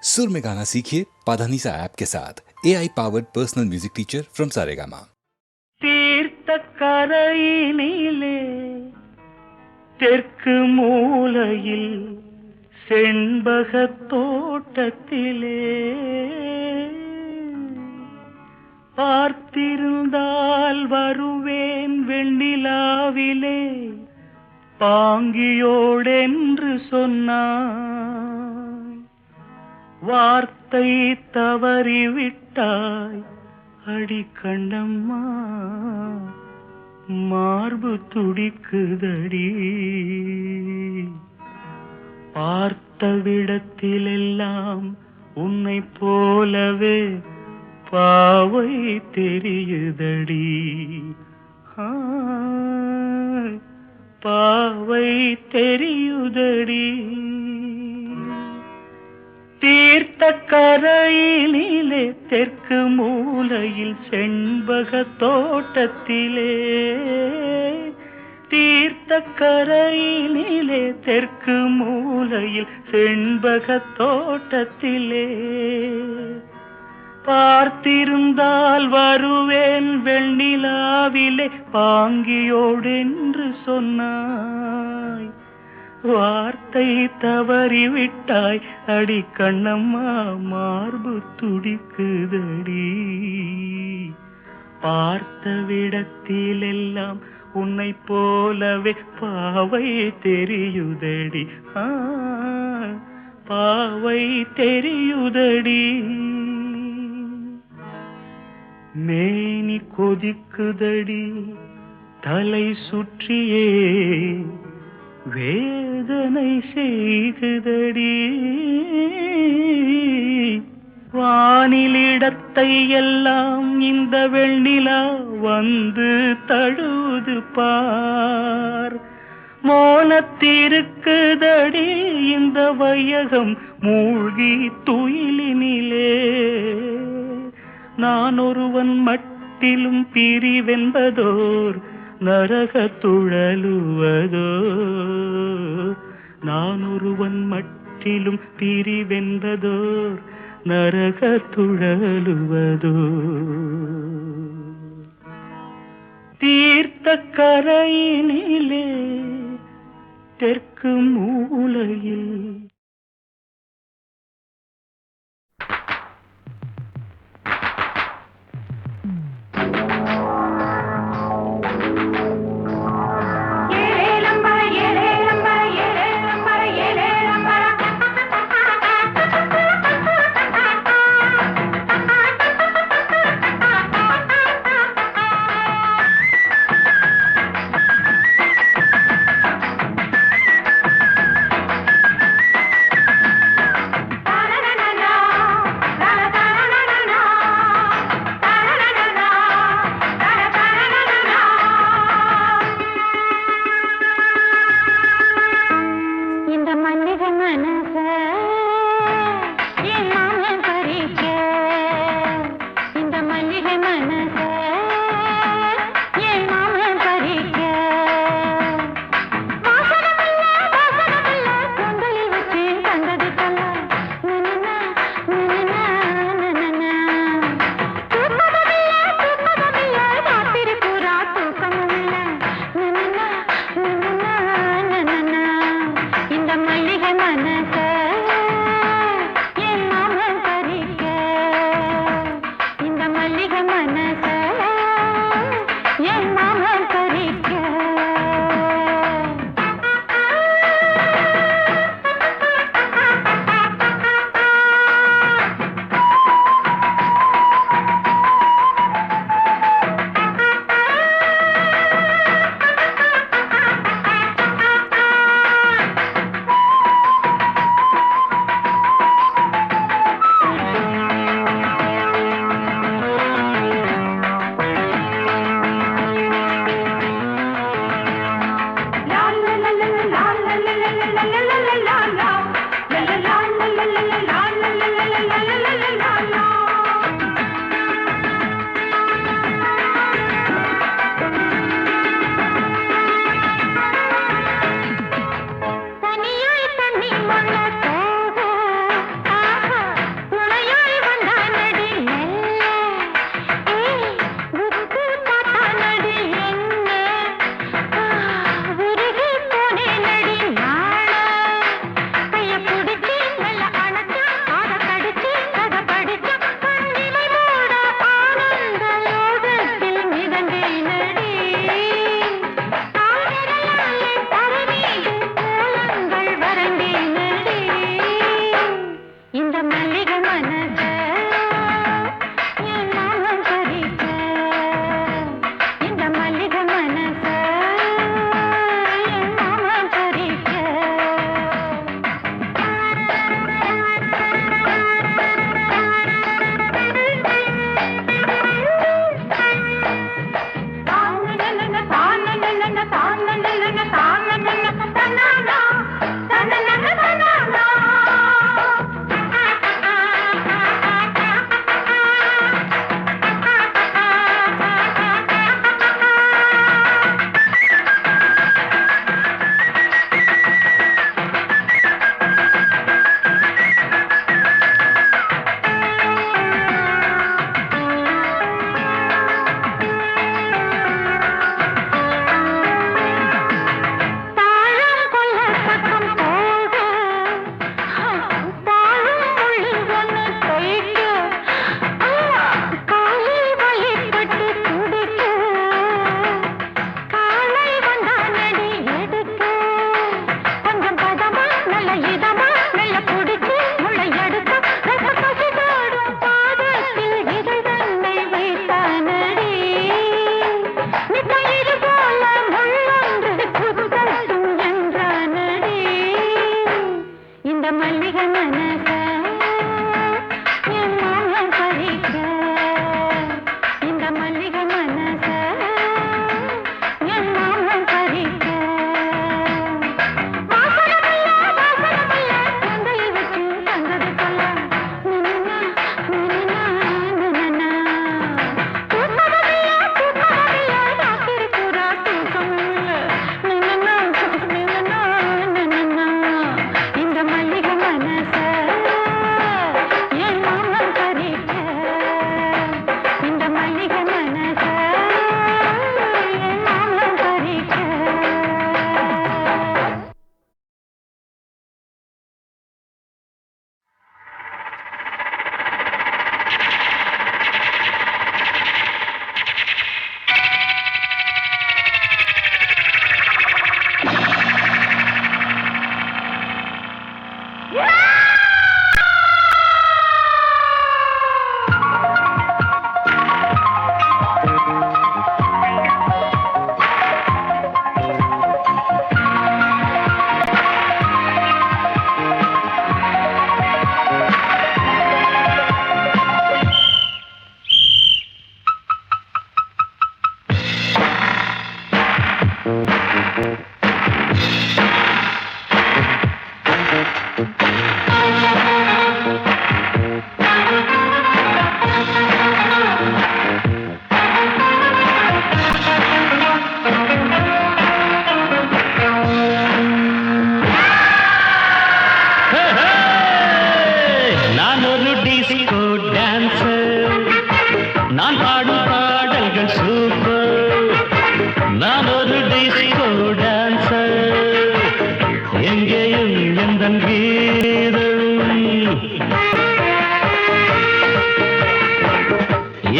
सुर में गाना सीखिए पाधानीसा ऐप के साथ AI powered personal music teacher from Saregama. தீர்த்த கரையினிலே தெற்கு மூலையில் செண்பகத் தோட்டத்திலே பார்த்திருந்தால் வருவேன் வெண்ணிலாவிலே பாங்கியோடென்று சொன்னாய், வார்த்தை தவறிவிட்டாய் அடி கண்ணம்மா, மார்பு துடிக்குதடி. பார்த்த விடத்திலெல்லாம் உன்னை போலவே பாவை தெரியுதடி. பாவை தெரியுதடி. தீர்த்த கரையினிலே தெற்கு மூலையில் செண்பக தோட்டத்திலே, தீர்த்த கரையினிலே தெற்கு மூலையில் செண்பக தோட்டத்திலே பார்த்திருந்தால் வருவேன் வெண்ணிலாவிலே பாங்கியோடென்று சொன்னாய், வார்த்தை தவறிவிட்டாய் அடி கண்ணம்மா, மார்பு துடிக்குதடி. பார்த்த விடத்திலெல்லாம் உன்னை போலவே பாவை தெரியுதடி. பாவை தெரியுதடி. மேனி கொதிக்குதடி தலை சுற்றியே வேதனை செய்குதடி. வானிலிடத்தை எல்லாம் இந்த வெண்ணிலா வந்து தழுவுது பார், மோனத்திருக்குதடி இந்த வையகம் மூழ்கி துயிலினிலே. நான் ஒருவன் மட்டிலும் பிரிவென்பதோர் நரக துழலுவதோ, நான் ஒருவன் மட்டிலும் பிரிவென்பதோர் நரக துழலுவதோ. தீர்த்த கரையினிலே தெற்கு மூலையில்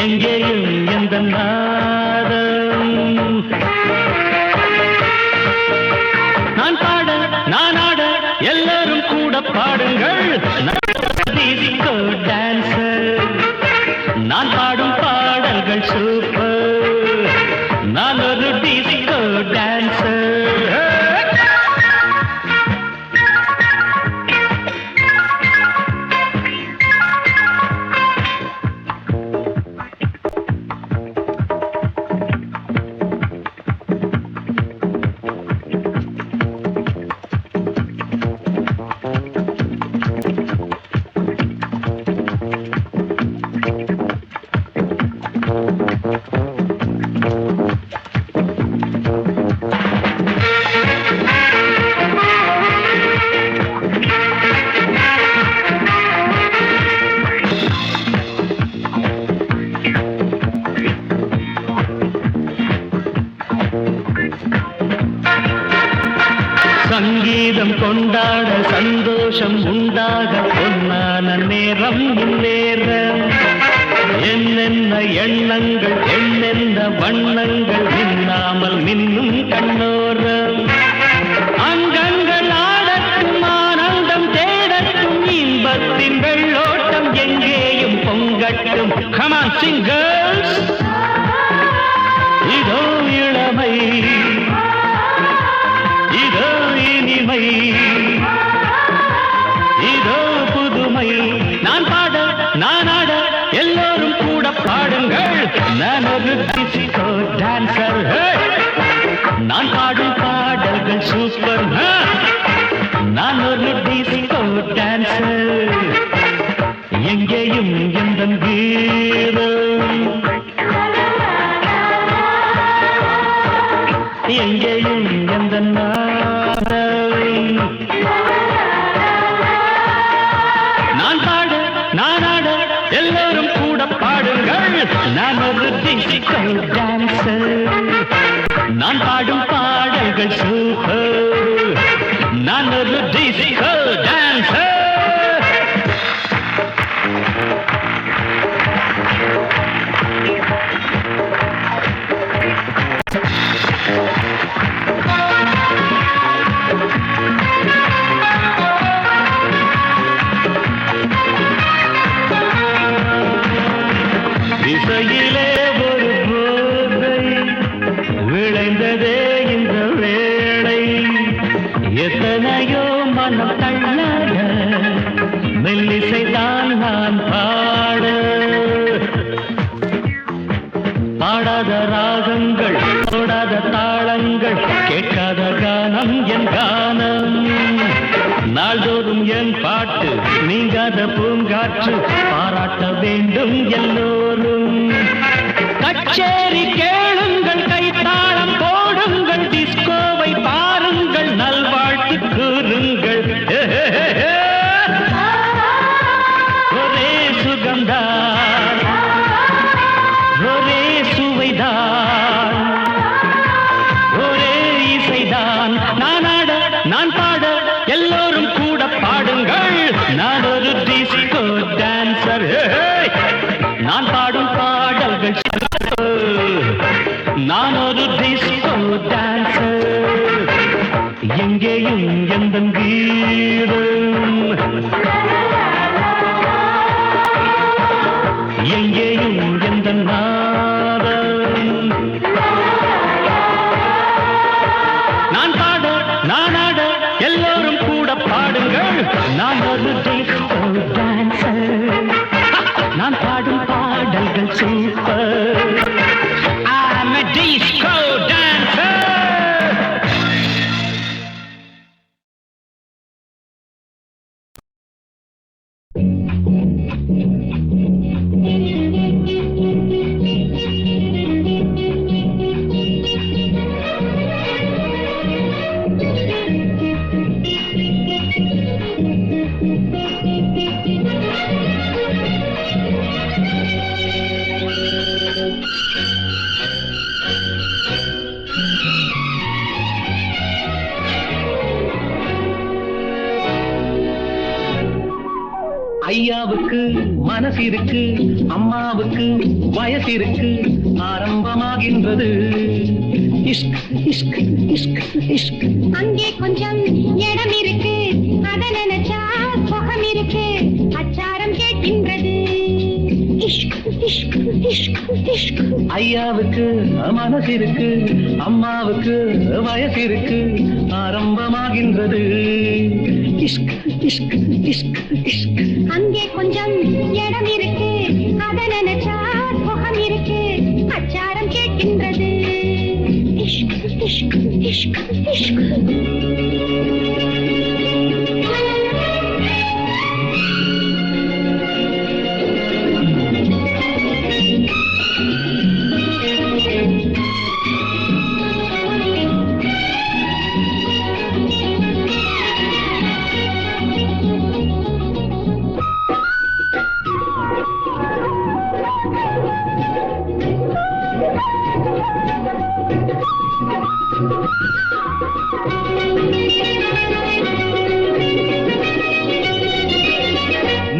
எங்கேயும் எந்த நாதம் நான் பாட நான் ஆட எல்லாரும் கூட பாடுங்கள் டிஸ்கோ டான்சர் நான் பாடும் பாடல்கள் சூப்பர் நான் ஒரு டிஸ்கோ டான்சர் சங்கீதம் கொண்டாட சந்தோஷம் உண்டாக பொன்னான நேரம் இந்நேரம் என்னென்ன எண்ணங்கள் என்னென்ன வண்ணங்கள் மின்னாமல் மின்னும் கண்ணோரம் அங்கங்கள் ஆடட்டும் ஆனந்தம் தேடட்டும் இன்பத்தின் வெள்ளோட்டம் எங்கேயும் பொங்கட்டும் Come on, sing girls. இதோ இளமை இதோ இனிமை இதோ புதுமை நான் பாட நான் ஆட எல்லோரும் கூட பாடுங்கள் நான் ஒரு டிஸ்கோ டான்சர் நான் பாடும் பாடல்கள் சூப்பர் நான் ஒரு டிஸ்கோ டான்சர் எங்கேயும் எந்த கீதம் எங்கேயும் எந்த நான் பாட நான் ஆட எல்லோரும் கூட பாடுங்கள் நான் ஒரு டிஸ்கோ டான்சர் நான் பாடும் பாடல்கள் சூப்பர் நான் ஒரு டிஸ்கோ டான்சர் இசையிலே ஒரு போதை விளைந்ததே இந்த வேளை எத்தனையோ மனம் தள்ளாட மெல்லிசைதான் நான் பாட பாடாத ராகங்கள் தொடாத தாளங்கள் கேட்காத கானம் என் கானம் நாள்தோறும் என் பாட்டு நீங்காத பூங்காற்று பாராட்ட வேண்டும் எல்லோரும் கச்சேரி கேளுங்கள் கைத்தாளம் போடுங்கள் டிஸ்கோவை பாருங்கள் நல்வாழ்த்து கூறுங்கள் ஒரே சுகம்தான் ஒரே சுவைதான் ஒரே இசைதான் நான் ஆட நான் பாட எல்லோரும் கூட பாடுங்கள் நான் ஒரு டிஸ்கோ டான்சர் நான் பாடும் பாடல்கள் நான் ஒரு டிஸ்கோ டான்சர் எங்கேயும் எந்த கீதம் எங்கேயும் எந்த நாதம் நான் பாட நான் ஆட எல்லோரும் கூட பாடுங்கள் நான் ஒரு டிஸ்கோ டான்சர் நான் பாடும் பாடல்கள் super I'm a disco dancer. ஐயாவுக்கு மனசு இருக்கு, அம்மாவுக்கு வயசு இருக்கு, ஆரம்பமாகின்றது இஷ்க் இஷ்க் இஷ்க் இஷ்க். அங்கே கொஞ்சம் இடம் இருக்கு, அத நினைச்சா சுகம் இருக்கு, அச்சாரம் கேட்கின்றது இஷ்க் இஷ்க் இஷ்க் இஷ்க். ஐயாவுக்கு மனசு இருக்கு, அம்மாவுக்கு வயசு இருக்கு, ஆரம்பமாகின்றது இஷ்க் இஷ்க் இஷ்க் இஷ்க். அங்கே கொஞ்சம் இடம் இருக்கு, அத நினைச்சா சுகம் இருக்கு, அச்சாரம் கேட்கின்றது இஷ்க் இஷ்க் இஷ்க் இஷ்க்.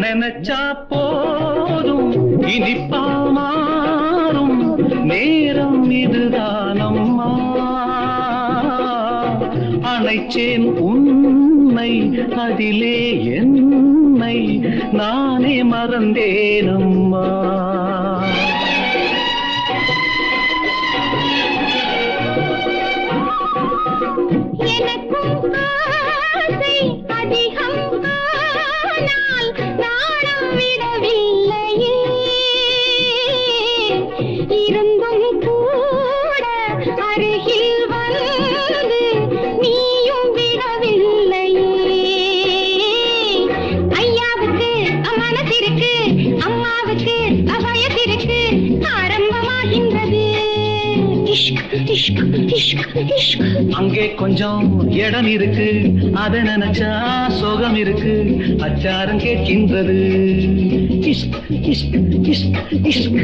நினைச்சா போதும் இனிப்பா மாறும் நேரம் இதுதானம்மா. அணைச்சேன் உன்னை அதிலே என்னை நானே மறந்தேனம்மா. எனக்கும் ஆசை அதிகம், ஆனால் நாணம் விடவில்லையே. இருந்தும் கூட அருகில் வந்து நீயும் விடவில்லையே. ஐயாவுக்கு மனசு இருக்கு, அம்மாவுக்கு வயசு இருக்கு, ஆரம்பமாகின்றது இஷ்க் இஷ்க் இஷ்க் இஷ்க். அங்கே கொஞ்சம் இடம் இருக்கு, அத நினைச்சா சோகம் இருக்கு, அச்சாரம் கேட்கின்றது இஷ்க் இஷ்க் இஷ்க் இஷ்க்.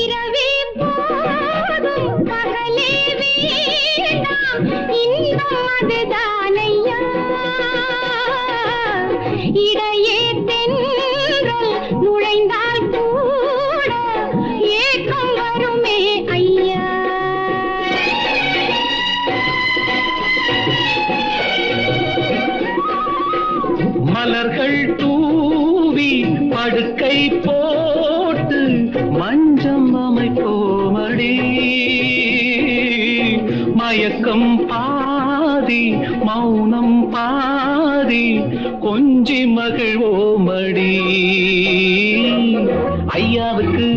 இரவே போதும் பகலே வேண்டாம், இன்பம் அதுதானையா. இடையே தென்றல் நுழைந்தால் கூட ஏக்கம் வருமே ஐயா. மலர்கள் தூவி படுக்கை போட்டு மஞ்சம் அமைப்போமடி. மயக்கம் பாதி மௌனம் பாதி கொஞ்சி மகிழ்வோமடி. ஐயாவுக்கு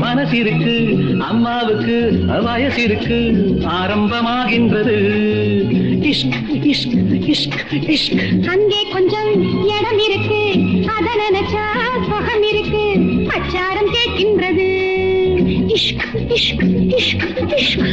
மனசு இருக்கு, அம்மாவுக்கு வயசு இருக்கு, ஆரம்பமாகின்றது இஷ்க் இஷ்க் இஷ்க் இஷ்க். அங்கே கொஞ்சம் இடம் இருக்கு, அத நினைச்சா சுகம் இருக்கு, அச்சாரம் கேட்கின்றது இஷ்க் இஷ்க் இஷ்க் இஷ்க்.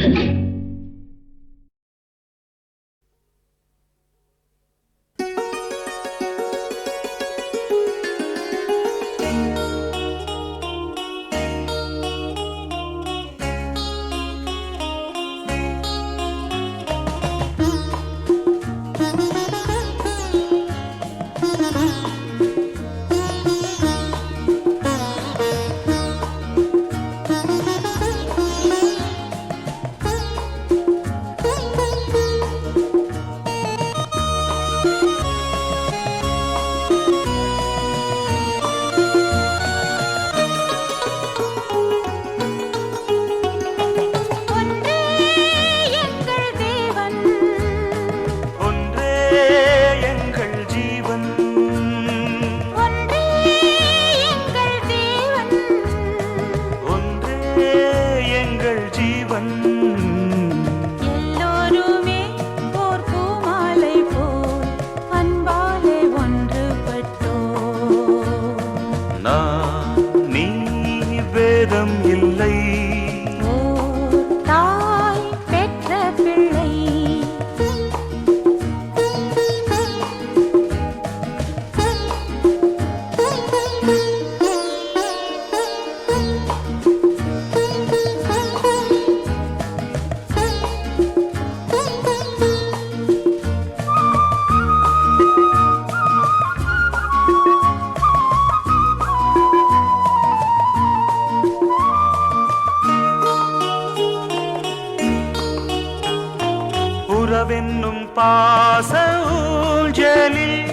பாச ஊஞ்சலில்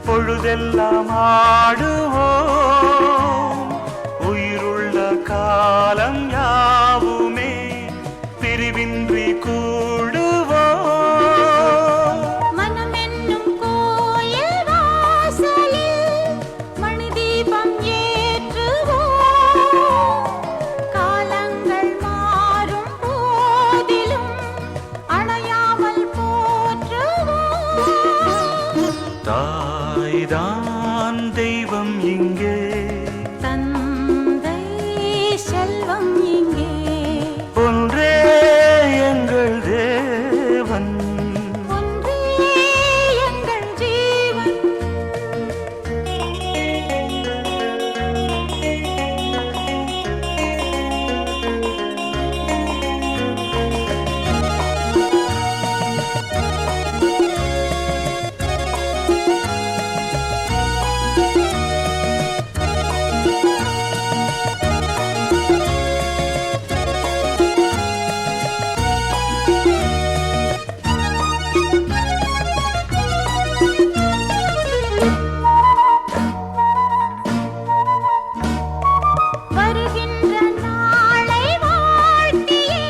பொழுதெல்லாம் ஆடுவோம். உயிருள்ள காலம் யாவுமே பிரிவின்றி கூடுவோம். மனம் என்னும் கோயில் வாசலில் மணி தீபம் ஏற்றுவோம். காலங்கள் மாறும் போதிலும் அணையாமல் போற்றுவோம். தாய்தான் தெய்வம் இங்கே, தந்தை செல்வம் இங்கே, ஒன்றே எங்கள் தேவன். ஒன்றே எங்கள் ஜீவன். வருகின்ற நாளை வாழ்த்தியே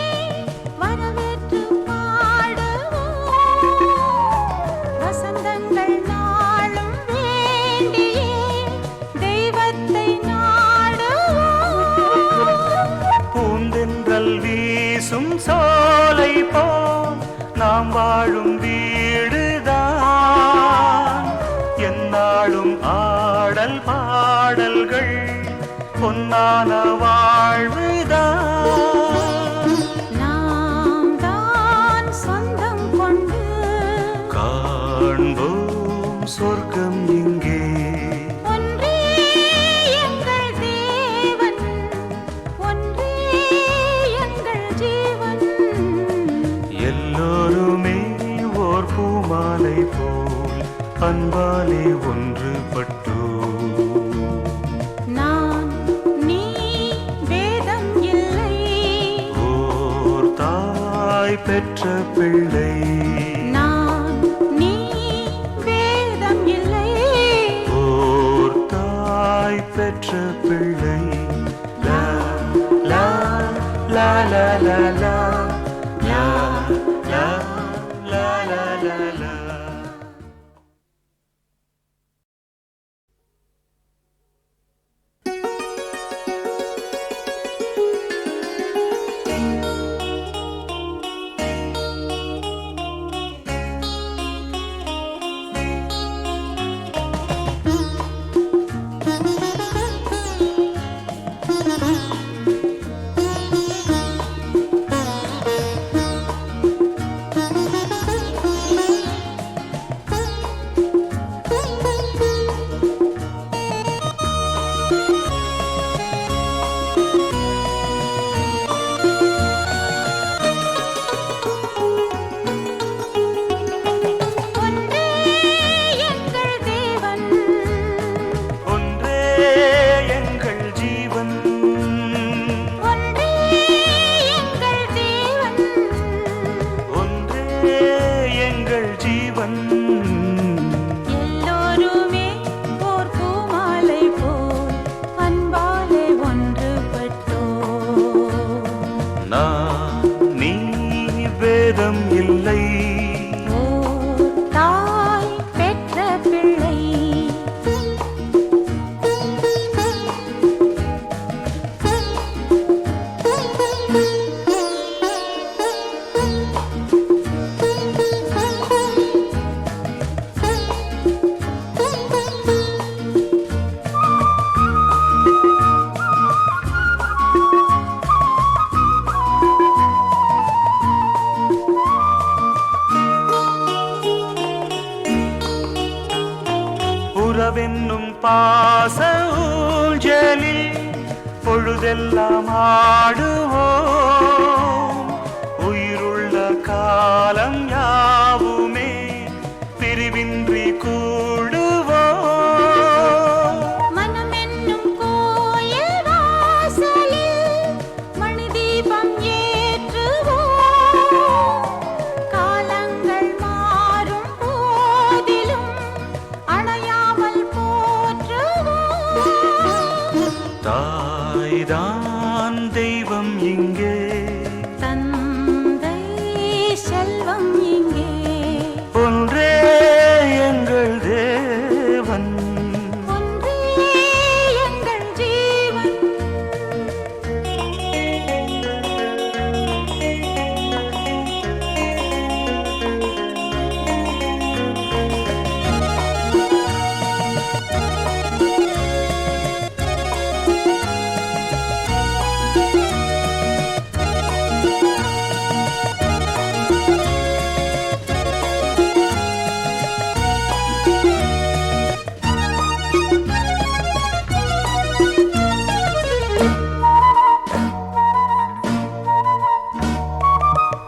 வரவேற்று பாடுவோம். வசந்தங்கள் நாளும் வேண்டியே தெய்வத்தை நாடுவோம். பூந்தென்றல் வீசும் சோலை போல் நாம் வாழும் வீடுதான். எந்நாளும் ஆடல் பாடல்கள் பொன்னான வாழ்வுதான். நாம் தான் சொந்தம் கொண்டு காண்போம் சொர்க்கம் இங்கே. ஒன்றே எங்கள் தேவன், ஒன்றே எங்கள் ஜீவன். எல்லோருமே ஓர் பூமாலை போல் அன்பாலே ஒன்றுபட்டோ. நான் நீ வேதம் இல்லை, ஓர் தாய் பெற்ற பிள்ளை. நான் நீ வேதம் இல்லை. ஓர் தாய் பெற்ற பிள்ளை. லா லா லா லா லா லா லா லா லா லா லா லா. ஒன்றே எங்கள் தேவன், ஒன்றே எங்கள் ஜீவன். ஒன்றே எங்கள் தேவன். ஒன்றே எங்கள் ஜீவன். எல்லோருமே ஓர் பூமாலை போல் அன்பாலே ஒன்றுபட்டோம். நான் நீ வேதம் இல்லை. ஓர் தாய் பெற்ற பிள்ளை. உறவென்னும் பாச ஊஞ்சலில் பொழுதெல்லாம் ஆடுவோம். உயிருள்ள காலம் யாவுமே பிரிவின்றி கூடுவோம். மனம் என்னும் கோயில் வாசலில் மணி தீபம் ஏற்றுவோம். காலங்கள் மாறும் தாய்தான் தெய்வம் இங்கே, தந்தை செல்வம் இங்கே, ஒன்றே எங்கள் தேவன், ஒன்றே எங்கள் ஜீவன்.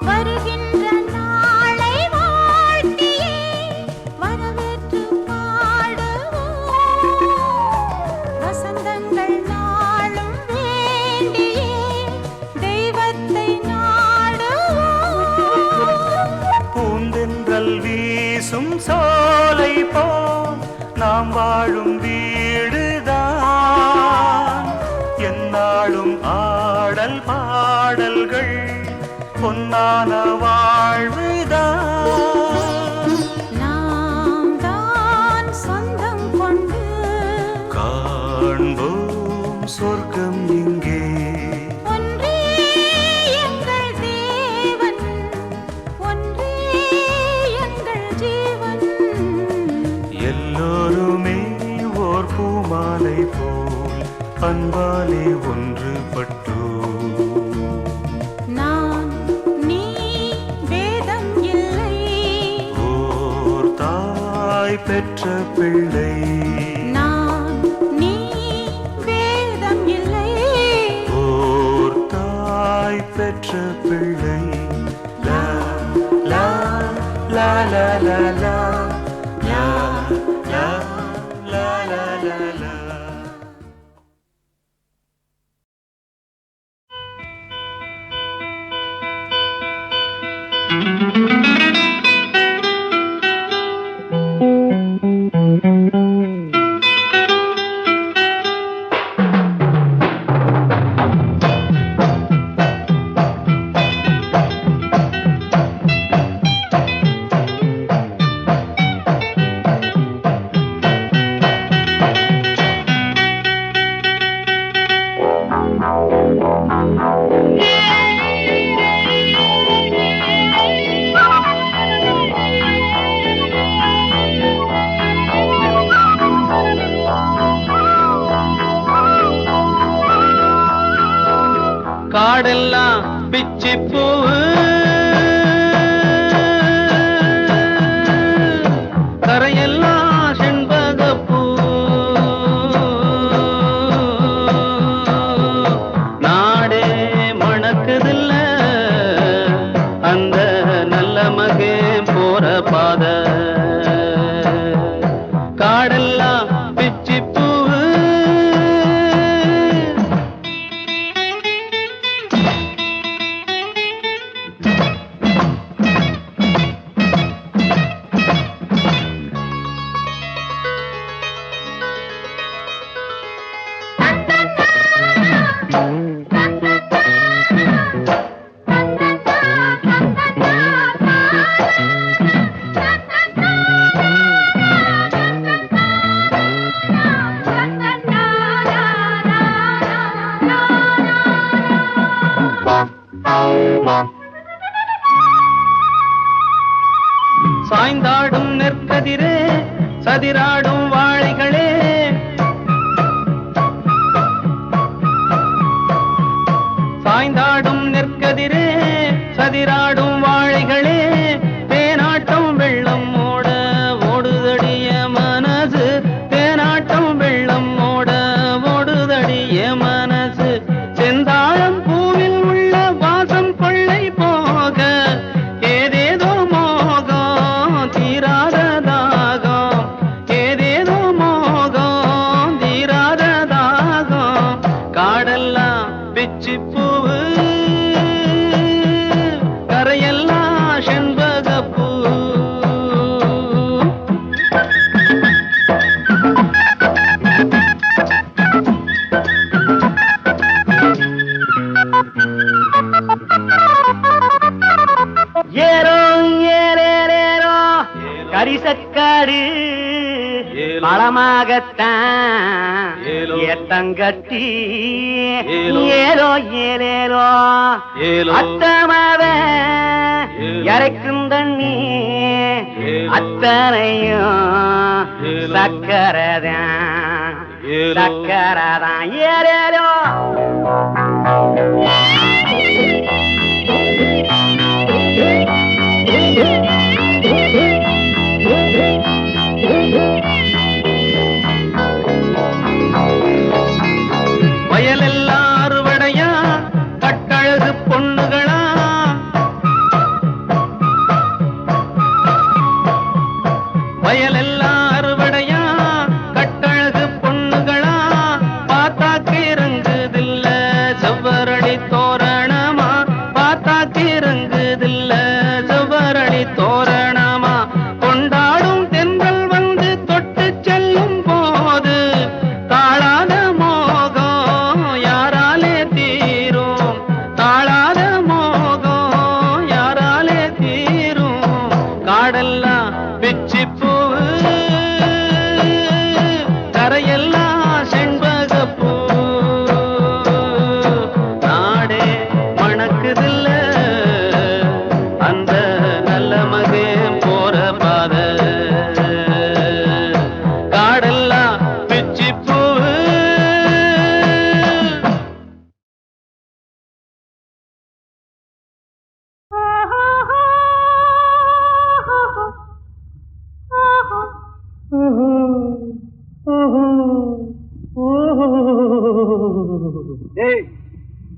வருகின்ற நாளை வாழ்த்தியே வரவேற்று பாடுவோம், வசந்தங்கள் நாளும் வேண்டியே தெய்வத்தை நாடுவோம். பூந்தென்றல் வீசும் சோலை போ நாம் வாழும் வீடுதான், எந்நாளும் ஆடல் பாடல்கள் பொன்னான வாழ்வுதான். நாம் தான் சொந்தம் கொண்டு காண்போம் சொர்க்கம் இங்கே, ஒன்றே எங்கள் தேவன், ஒன்றே எங்கள் ஜீவன். எல்லோருமே ஓர் பூமாலை போல் அன்பாலே ஒன்றுபட்டோ. நான் நீ வேதம் இல்லை, ஓர் தாய் பெற்ற பிள்ளை, நான் நீ வேதம் இல்லை. ஓர் தாய் பெற்ற பிள்ளை. லா லா லா லா லா லா லா லா லா லா லா லா. காடெல்லாம் பிச்சி பூவு, கரையெல்லாம் செண்பகப்பூ, நாடே மணக்குதில்ல அந்த நல்ல மகே போற பாத. காடெல்லாம் பிச்சி பூவு, சாய்ந்தாடும் நெற்கதிரே சதிராடும் வாழைகளே, சாய்ந்தாடும் நெற்கதிரே சதிராடும் வாழைகளே, தேனாட்டம் வெள்ளம் ஓட ஓடுதடிய மனசு, தேனாட்டம் வெள்ளம் ஓட ஓடுதடிய மனசு, செந்தாழம் பூவில் உள்ள வாசம் கொள்ளை போக ஏதேதோ மோகம் தீராத தாகம், ஏதேதோ மோகம் தீராத தாகம். காடெல்லாம் பிச்சி பூவு, கரையெல்லாம் செண்பகப்பூ. பாசமாகத்தான் ஏத்தங்கட்டி ஏலோ ஏலேலோ அத்தமாவ இறைக்கும் தண்ணி அத்தனையும் சக்கரதான் சக்கரதான் ஏலேலோ வயலெல்லாம் அறுவடையா கட்டழகு பொண்ணுகளா வயலெல்லாம் அறுவடையா கட்டழகு பொண்ணுகளா பார்த்தாக்கு இறங்குதில்ல செவ்வரளி தோரணமா பார்த்தாக்கு இறங்குதில்ல செவ்வரளி தோரணமா கொண்டாடும் தென்றல் வந்து தொட்டு செல்லும் போது தாழாத மோகம் யாராலே தீரும் தாழாத மோகம் யாராலே தீரும் காடெல்லாம் பிச்சி பூவு கரையெல்லாம் செண்பகப்பூ நாடே மணக்குதில்ல அந்த நல்ல மகன் போற பாத காடெல்லாம் பிச்சி பூவு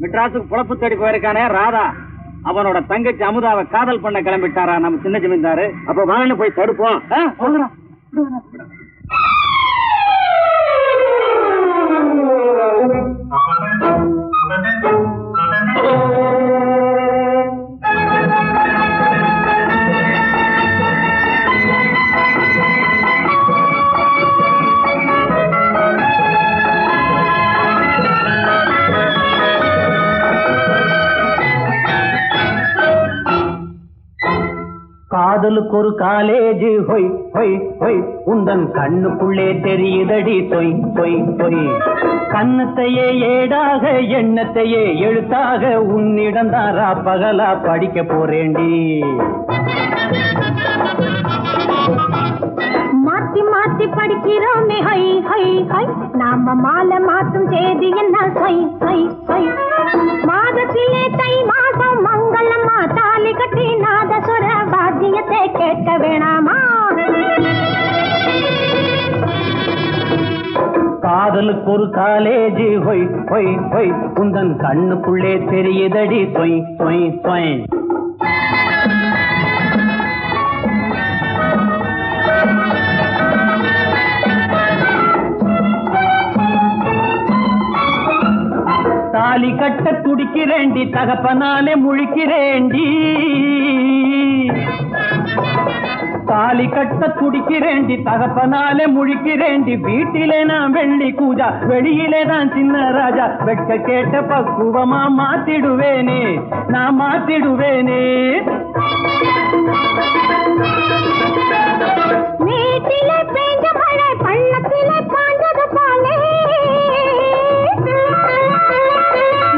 மெட்ராஸுக்கு பொழப்பு தேடி போயிருக்கானே ராதா, அவனோட தங்கச்சி அமுதாவை காதல் பண்ண கிளம்பிட்டாரா நம்ம சின்ன ஜமீன்தாரு. அப்ப வாங்க போய் தடுப்போம். காதலுக்கு ஒரு காலேஜ் ஹொய் ஹொய் ஹொய் உந்தன் கண்ணுக்குள்ளே தெரியுதடி தொய் தொய் தொய் கண்ணத்தையே ஏடாக எண்ணத்தையே எழுத்தாக உன்னிடம் தாரா பகலா படிக்க போறேண்டி. மாத்தி மாத்தி படிக்கிறோமே ஹை ஹை ஹை நாம மாலை மாத்தும் தேதி என்ன ஹை ஹை ஹை மாதத்திலே தை மாசம் மங்களம்மா தாலி கட்டி நாதசுர வாத்தியத்தை கேட்க வேணாமா. காதலுக்கு ஒரு காலேஜ் ஹொய் ஹொய் ஹொய் உந்தன் கண்ணுக்குள்ளே தெரியுதடி தொய் தொய் தொய். தாலி கட்ட துடிக்கிறேண்டி தகப்பனாலே முழிக்கிறேண்டி. தாலி கட்ட துடிக்கிறேண்டி தகப்பனாலே முழிக்கிறேண்டி. வீட்டிலே நான் வெள்ளி கூஜா வெளியிலே தான் சின்ன ராஜா. வெட்க கேட்ட பக்குவமா மாத்திடுவேனே நான் மாத்திடுவேனே. வீட்டிலே பெய்த மழை பள்ளத்திலே பாய்ந்தது போலே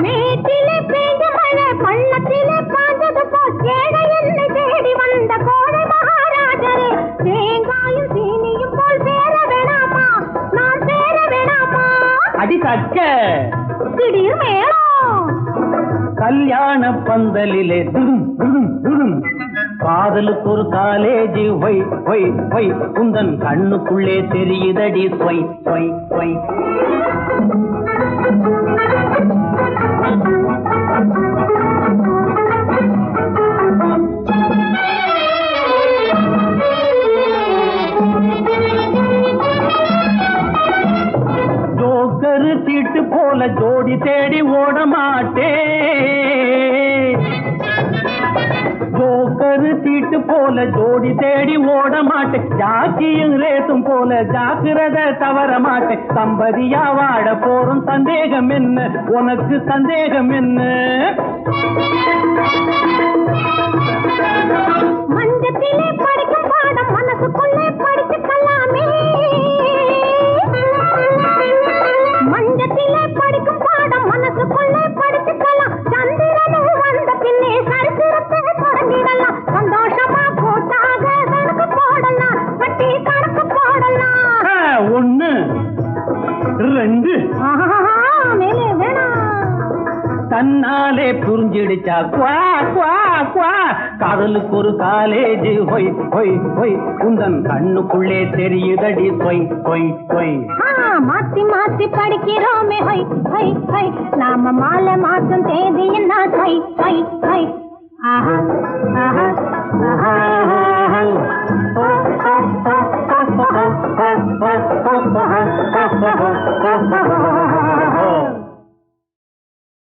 வீட்டிலே பெய்த மழை பள்ளத்திலே பாய்ந்தது போல் ஏழை என்னை தேடி வந்த கோடை மகாராஜரே தேங்காயும் சீனியும் போல் சேர வேணாமா நான் சேர வேணாமா. அடி தக்க திடீர் மேளம் கல்யாண பந்தலிலே துடும் துடும் துடும். காதலுக்கு ஒரு காலேஜ் ஒய் ஒய் ஒய் உந்தன் கண்ணுக்குள்ளே தெரியுதடி சொய் சொய் சொய். ஜோக்கரு சீட்டு போல ஜோடி தேடி ஓட மாட்டேன். ஜோக்கரு சீட்டு போல ஜோடி தேடி ஓட மாட்டேன். ஜாக்கியும் ரேசும் போல ஜாக்கிரதை தவற மாட்டேன். தம்பதியா வாழ போறோம் சந்தேகம் என்ன உனக்கு சந்தேகம் என்ன. மஞ்சத்திலே படிக்கும் பாடம் மனசுக்குள்ளே படிச்சுக்கலாமே. தன்னாலே புரிஞ்சிடுச்சா குவா குவா குவா காதலுக்கு ஒரு காலேஜ் ஹொய் ஹொய் ஹொய் உந்தன் கண்ணுக்குள்ளே தெரியுதடி சொய் சொய் சொய் மாத்தி மாத்தி படிக்கிறோமே ஹொய் ஹொய் ஹொய் நாம மாலை மாத்தும் தேதி என்ன ஹொய் ஹொய் ஹொய்